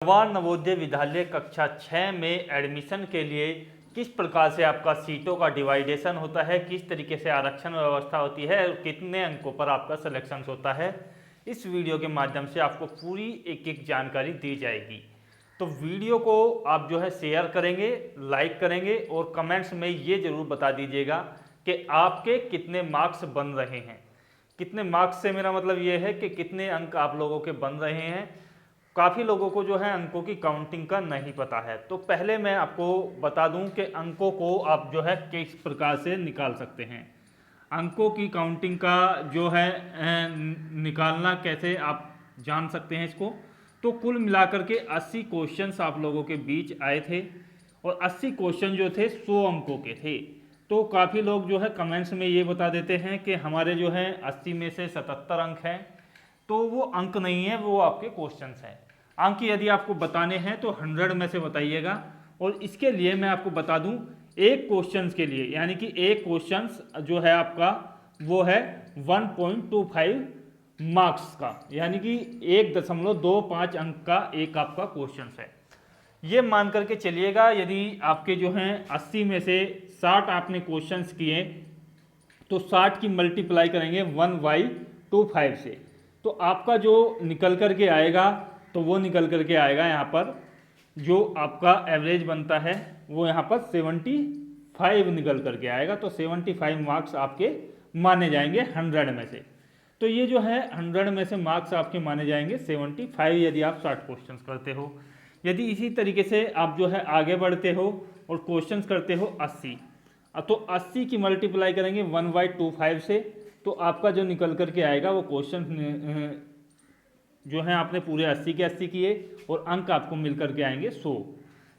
जवाहर नवोदय विद्यालय कक्षा 6 में एडमिशन के लिए किस प्रकार से आपका सीटों का डिवाइडेशन होता है, किस तरीके से आरक्षण व्यवस्था होती है और कितने अंकों पर आपका सिलेक्शन होता है, इस वीडियो के माध्यम से आपको पूरी एक एक जानकारी दी जाएगी। तो वीडियो को आप जो है शेयर करेंगे, लाइक करेंगे और कमेंट्स में ये ज़रूर बता दीजिएगा कि आपके कितने मार्क्स बन रहे हैं। कितने मार्क्स से मेरा मतलब ये है कि कितने अंक आप लोगों के बन रहे हैं। काफ़ी लोगों को जो है अंकों की काउंटिंग का नहीं पता है, तो पहले मैं आपको बता दूं कि अंकों को आप जो है किस प्रकार से निकाल सकते हैं। अंकों की काउंटिंग का जो है निकालना कैसे आप जान सकते हैं इसको। तो कुल मिलाकर के 80 क्वेश्चंस आप लोगों के बीच आए थे और 80 क्वेश्चन जो थे 100 अंकों के थे। तो काफ़ी लोग जो है कमेंट्स में ये बता देते हैं कि हमारे जो है 80 में से 77 अंक हैं, तो वो अंक नहीं है, वो आपके क्वेश्चंस हैं। अंक यदि आपको बताने हैं तो 100 में से बताइएगा। और इसके लिए मैं आपको बता दूं, एक क्वेश्चंस के लिए यानी कि एक क्वेश्चंस जो है आपका वो है 1.25 मार्क्स का, यानी कि 1.25 अंक का एक आपका क्वेश्चंस है। ये मान करके चलिएगा यदि आपके जो हैं 80 में से 60 आपने क्वेश्चंस किए तो 60 की मल्टीप्लाई करेंगे 1/25 से, तो आपका जो निकल कर के आएगा तो वो निकल कर के आएगा यहाँ पर जो आपका एवरेज बनता है वो यहाँ पर 75 निकल कर के आएगा। तो 75 मार्क्स आपके माने जाएंगे 100 में से। तो ये जो है 100 में से मार्क्स आपके माने जाएंगे 75 यदि आप 60 क्वेश्चंस करते हो। यदि इसी तरीके से आप जो है आगे बढ़ते हो और क्वेश्चंस करते हो 80, तो 80 की मल्टीप्लाई करेंगे 1/25 से, तो आपका जो निकल कर के आएगा वो क्वेश्चन जो है आपने पूरे 80 के 80 किए और अंक आपको मिल कर के आएंगे 100।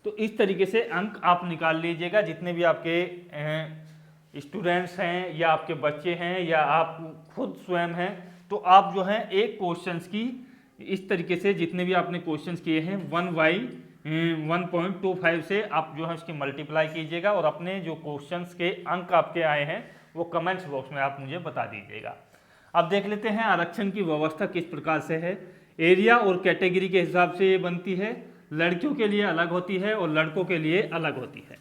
तो इस तरीके से अंक आप निकाल लीजिएगा, जितने भी आपके स्टूडेंट्स हैं या आपके बच्चे हैं या आप खुद स्वयं हैं, तो आप जो है एक क्वेश्चंस की इस तरीके से जितने भी आपने क्वेश्चंस किए हैं 1/1.25 से आप जो है उसकी मल्टीप्लाई कीजिएगा और अपने जो क्वेश्चंस के अंक आपके आए हैं वो कमेंट्स बॉक्स में आप मुझे बता दीजिएगा। अब देख लेते हैं आरक्षण की व्यवस्था किस प्रकार से है। एरिया और कैटेगरी के हिसाब से ये बनती है, लड़कियों के लिए अलग होती है और लड़कों के लिए अलग होती है।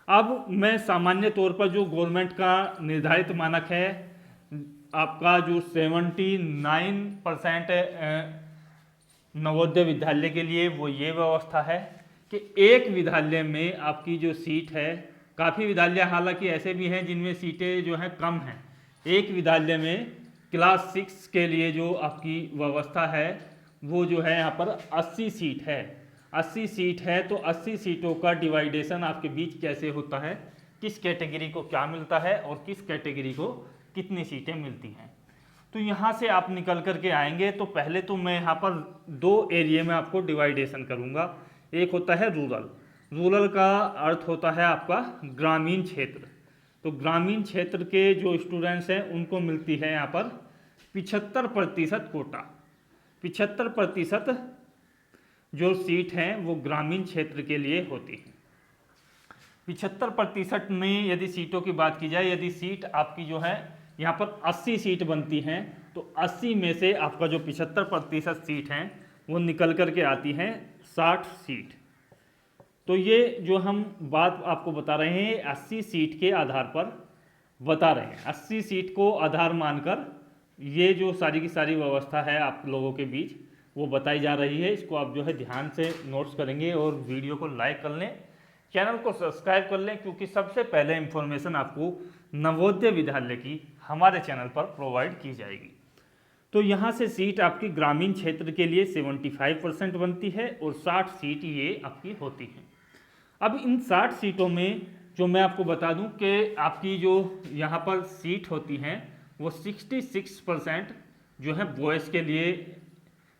अब मैं सामान्य तौर पर जो गवर्नमेंट का निर्धारित मानक है आपका जो 79% नवोदय विद्यालय के लिए, वो ये व्यवस्था है कि एक विद्यालय में आपकी जो सीट है, काफ़ी विद्यालय हालांकि ऐसे भी हैं जिनमें सीटें जो हैं कम हैं, एक विद्यालय में क्लास 6 के लिए जो आपकी व्यवस्था है वो जो है यहाँ पर 80 सीट है। 80 सीट है तो 80 सीटों का डिवाइडेशन आपके बीच कैसे होता है, किस कैटेगरी को क्या मिलता है और किस कैटेगरी को कितनी सीटें मिलती हैं। तो यहाँ से आप निकल कर के आएंगे तो पहले तो मैं यहाँ पर 2 एरिया में आपको डिवाइडेशन करूँगा। एक होता है रूरल, रूरल का अर्थ होता है आपका ग्रामीण क्षेत्र। तो ग्रामीण क्षेत्र के जो स्टूडेंट्स हैं उनको मिलती है यहाँ पर 75% कोटा। 75% जो सीट हैं वो ग्रामीण क्षेत्र के लिए होती है। 75% में यदि सीटों की बात की जाए, यदि सीट आपकी जो है यहाँ पर 80 सीट बनती हैं तो 80 में से आपका जो 75% सीट हैं वो निकल कर के आती हैं 60 सीट। तो ये जो हम बात आपको बता रहे हैं 80 सीट के आधार पर बता रहे हैं, 80 सीट को आधार मानकर ये जो सारी की सारी व्यवस्था है आप लोगों के बीच वो बताई जा रही है। इसको आप जो है ध्यान से नोट्स करेंगे और वीडियो को लाइक कर लें, चैनल को सब्सक्राइब कर लें, क्योंकि सबसे पहले इंफॉर्मेशन आपको नवोदय विद्यालय की हमारे चैनल पर प्रोवाइड की जाएगी। तो यहाँ से सीट आपकी ग्रामीण क्षेत्र के लिए 75% बनती है और 60 सीट ये आपकी होती है। अब इन 60 सीटों में जो मैं आपको बता दूं कि आपकी जो यहाँ पर सीट होती हैं वो 66% जो है बॉयज़ के लिए,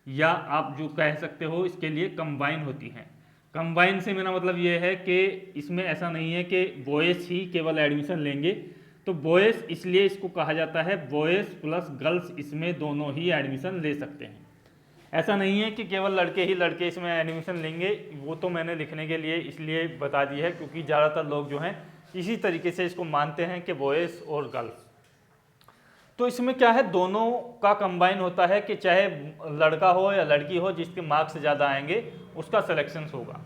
या आप जो कह सकते हो इसके लिए कंबाइन होती हैं। कंबाइन से मेरा मतलब ये है कि इसमें ऐसा नहीं है कि बॉयज़ ही केवल एडमिशन लेंगे, तो बॉयज़ इसलिए इसको कहा जाता है बॉयज़ प्लस गर्ल्स, इसमें दोनों ही एडमिशन ले सकते हैं। ऐसा नहीं है कि केवल लड़के इसमें एडमिशन लेंगे, वो तो मैंने लिखने के लिए इसलिए बता दी है क्योंकि ज़्यादातर लोग जो हैं इसी तरीके से इसको मानते हैं कि बॉयज़ और गर्ल्स। तो इसमें क्या है, दोनों का कंबाइन होता है कि चाहे लड़का हो या लड़की हो, जिसके मार्क्स ज़्यादा आएंगे उसका सिलेक्शन होगा।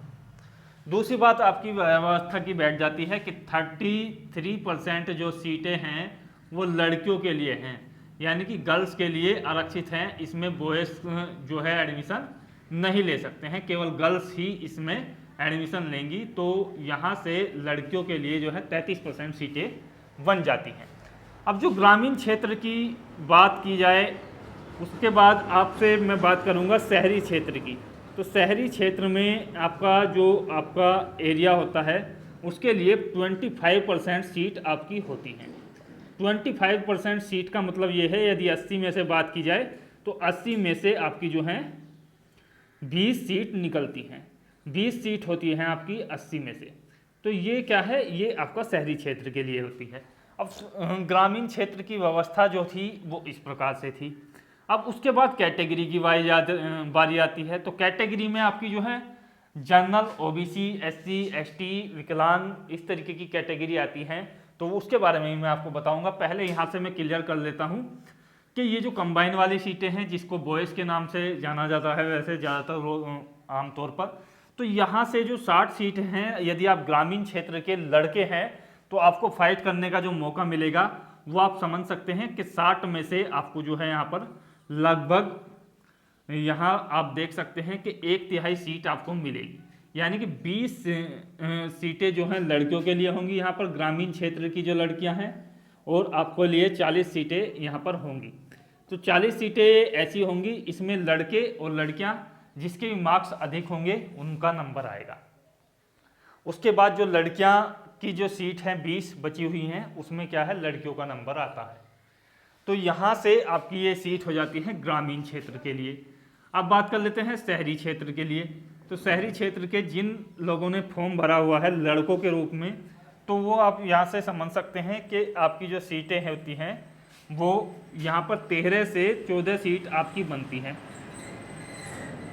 दूसरी बात आपकी व्यवस्था की बैठ जाती है कि 33% जो सीटें हैं वो लड़कियों के लिए हैं, यानी कि गर्ल्स के लिए आरक्षित हैं। इसमें बॉयज़ जो है एडमिशन नहीं ले सकते हैं, केवल गर्ल्स ही इसमें एडमिशन लेंगी। तो यहाँ से लड़कियों के लिए जो है 33% सीटें बन जाती हैं। अब जो ग्रामीण क्षेत्र की बात की जाए, उसके बाद आपसे मैं बात करूँगा शहरी क्षेत्र की। तो शहरी क्षेत्र में आपका एरिया होता है, उसके लिए 25% सीट आपकी होती हैं। 25% सीट का मतलब ये है, यदि 80 में से बात की जाए तो 80 में से आपकी जो है 20 सीट निकलती हैं। 20 सीट होती हैं आपकी 80 में से। तो ये क्या है, ये आपका शहरी क्षेत्र के लिए होती है। अब ग्रामीण क्षेत्र की व्यवस्था जो थी वो इस प्रकार से थी। अब उसके बाद कैटेगरी की बारी आती है। तो कैटेगरी में आपकी जो है जनरल, ओबीसी, एससी, एसटी, विकलांग, इस तरीके की कैटेगरी आती हैं। तो उसके बारे में मैं आपको बताऊंगा। पहले यहाँ से मैं क्लियर कर लेता हूँ कि ये जो कंबाइन वाली सीटें हैं, जिसको बॉयज़ के नाम से जाना जाता है वैसे ज़्यादातर आमतौर पर, तो यहाँ से जो 60 सीट हैं, यदि आप ग्रामीण क्षेत्र के लड़के हैं तो आपको फाइट करने का जो मौका मिलेगा वो आप समझ सकते हैं कि 60 में से आपको जो है यहाँ पर लगभग, यहाँ आप देख सकते हैं कि 1/3 सीट आपको मिलेगी, यानी कि 20 सीटें जो हैं लड़कियों के लिए होंगी यहाँ पर, ग्रामीण क्षेत्र की जो लड़कियाँ हैं, और आपको लिए 40 सीटें यहाँ पर होंगी। तो 40 सीटें ऐसी होंगी, इसमें लड़के और लड़कियाँ जिसके भी मार्क्स अधिक होंगे उनका नंबर आएगा। उसके बाद जो लड़कियाँ की जो सीट हैं 20 बची हुई हैं, उसमें क्या है, लड़कियों का नंबर आता है। तो यहाँ से आपकी ये सीट हो जाती है ग्रामीण क्षेत्र के लिए। अब बात कर लेते हैं शहरी क्षेत्र के लिए। तो शहरी क्षेत्र के जिन लोगों ने फॉर्म भरा हुआ है लड़कों के रूप में, तो वो आप यहाँ से समझ सकते हैं कि आपकी जो सीटें होती हैं वो यहाँ पर 13 से 14 सीट आपकी बनती हैं।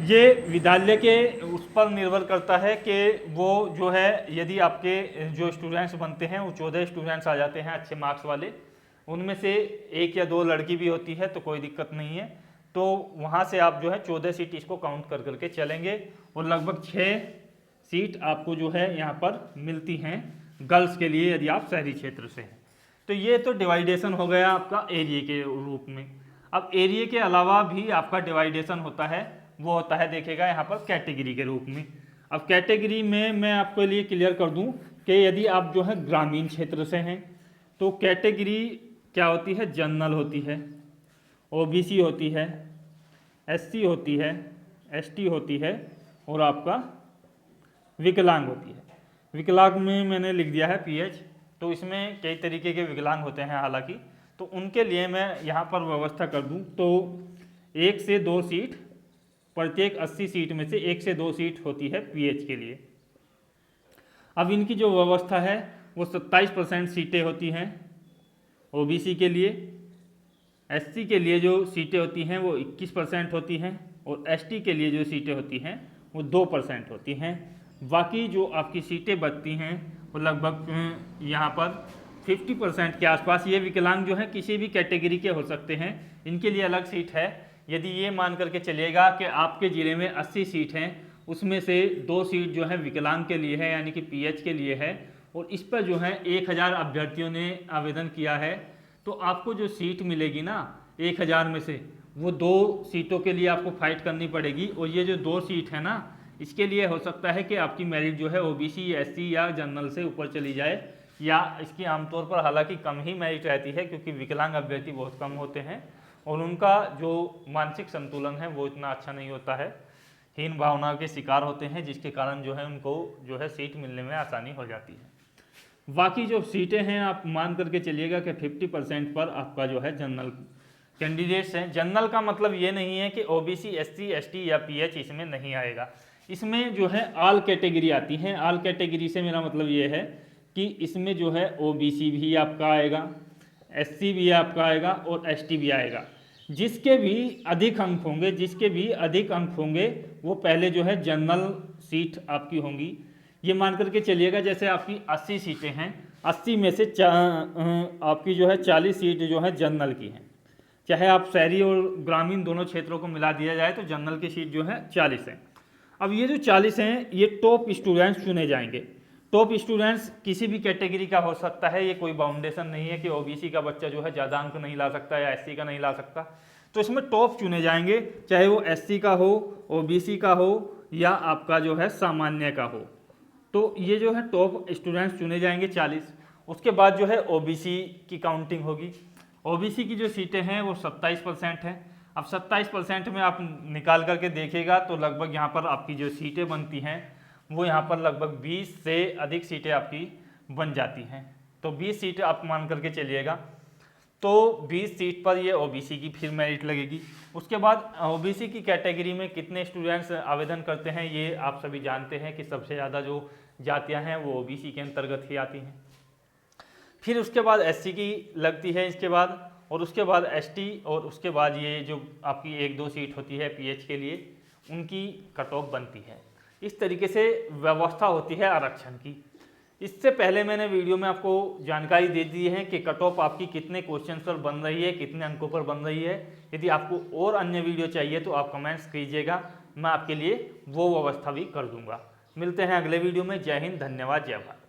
ये विद्यालय के उस पर निर्भर करता है कि वो जो है, यदि आपके जो स्टूडेंट्स बनते हैं वो 14 स्टूडेंट्स आ जाते हैं अच्छे मार्क्स वाले, उनमें से 1 या 2 लड़की भी होती है तो कोई दिक्कत नहीं है। तो वहाँ से आप जो है 14 सीट इसको काउंट कर करके चलेंगे, और लगभग 6 सीट आपको जो है यहाँ पर मिलती हैं गर्ल्स के लिए, यदि आप शहरी क्षेत्र से हैं। तो ये तो डिवाइडेशन हो गया आपका एरिया के रूप में। अब एरिया के अलावा भी आपका डिवाइडेशन होता है, वो होता है देखिएगा यहाँ पर कैटेगरी के रूप में। अब कैटेगरी में मैं आपके लिए क्लियर कर दूँ कि यदि आप जो है ग्रामीण क्षेत्र से हैं तो कैटेगरी क्या होती है, जनरल होती है, ओबीसी होती है, एससी होती है, एसटी होती है, और आपका विकलांग होती है। विकलांग में मैंने लिख दिया है पीएच। तो इसमें कई तरीके के विकलांग होते हैं हालांकि, तो उनके लिए मैं यहाँ पर व्यवस्था कर दूँ तो 1 से 2 सीट, प्रत्येक 80 सीट में से 1 से 2 सीट होती है पीएच के लिए। अब इनकी जो व्यवस्था है वो 27% सीटें होती हैं ओबीसी के लिए, एससी के लिए जो सीटें होती हैं वो 21% होती हैं, और एसटी के लिए जो सीटें होती हैं वो 2% होती हैं। बाकी जो आपकी सीटें बचती हैं वो लगभग यहाँ पर 50% के आसपास। ये विकलांग जो है किसी भी कैटेगरी के हो सकते हैं, इनके लिए अलग सीट है। यदि ये मान करके चलिएगा कि आपके ज़िले में 80 सीट हैं, उसमें से 2 सीट जो है विकलांग के लिए है, यानी कि पीएच के लिए है, और इस पर जो है 1000 अभ्यर्थियों ने आवेदन किया है, तो आपको जो सीट मिलेगी ना 1000 में से, वो 2 सीटों के लिए आपको फाइट करनी पड़ेगी। और ये जो 2 सीट है ना, इसके लिए हो सकता है कि आपकी मेरिट जो है ओबीसी, एससी या जनरल से ऊपर चली जाए, या इसकी आमतौर पर हालांकि कम ही मेरिट रहती है, क्योंकि विकलांग अभ्यर्थी बहुत कम होते हैं और उनका जो मानसिक संतुलन है वो इतना अच्छा नहीं होता है, हीन भावना के शिकार होते हैं, जिसके कारण जो है उनको जो है सीट मिलने में आसानी हो जाती है। बाकी जो सीटें हैं आप मान करके चलिएगा कि 50% पर आपका जो है जनरल कैंडिडेट्स हैं। जनरल का मतलब ये नहीं है कि ओबीसी, एससी, एसटी या पीएच इसमें नहीं आएगा। इसमें जो है ऑल कैटेगरी आती हैं। ऑल कैटेगरी से मेरा मतलब ये है कि इसमें जो है ओबीसी भी आपका आएगा, एससी भी आपका आएगा, और एसटी भी आएगा। जिसके भी अधिक अंक होंगे वो पहले जो है जनरल सीट आपकी होंगी। ये मान करके चलिएगा जैसे आपकी 80 सीटें हैं, 80 में से आपकी जो है 40 सीट जो है जनरल की हैं। चाहे आप शहरी और ग्रामीण दोनों क्षेत्रों को मिला दिया जाए तो जनरल की सीट जो है 40 है। अब ये जो 40 हैं ये टॉप स्टूडेंट्स चुने जाएंगे। टॉप स्टूडेंट्स किसी भी कैटेगरी का हो सकता है, ये कोई बाउंडेशन नहीं है कि ओबीसी का बच्चा जो है ज़्यादा अंक नहीं ला सकता या एससी का नहीं ला सकता। तो इसमें टॉप चुने जाएंगे, चाहे वो एससी का हो, ओबीसी का हो या आपका जो है सामान्य का हो। तो ये जो है टॉप स्टूडेंट्स चुने जाएंगे 40। उसके बाद जो है ओबीसी की काउंटिंग होगी। ओबीसी की जो सीटें हैं वो 27% हैं। अब 27% में आप निकाल करके देखिएगा तो लगभग यहाँ पर आपकी जो सीटें बनती हैं वो यहाँ पर लगभग 20 से अधिक सीटें आपकी बन जाती हैं। तो 20 सीटें आप मान करके चलिएगा, तो 20 सीट पर ये ओबीसी की फिर मेरिट लगेगी। उसके बाद ओबीसी की कैटेगरी में कितने स्टूडेंट्स आवेदन करते हैं ये आप सभी जानते हैं कि सबसे ज़्यादा जो जातियाँ हैं वो ओबीसी के अंतर्गत ही आती हैं। फिर उसके बाद एससी की लगती है इसके बाद, और उसके बाद एसटी, और उसके बाद ये जो आपकी 1-2 सीट होती है पीएच के लिए उनकी कट ऑफ बनती है। इस तरीके से व्यवस्था होती है आरक्षण की। इससे पहले मैंने वीडियो में आपको जानकारी दे दी है कि कट ऑफ आपकी कितने क्वेश्चन पर बन रही है, कितने अंकों पर बन रही है। यदि आपको और अन्य वीडियो चाहिए तो आप कमेंट्स कीजिएगा, मैं आपके लिए वो व्यवस्था भी कर दूंगा। मिलते हैं अगले वीडियो में। जय हिंद, धन्यवाद, जय भारत।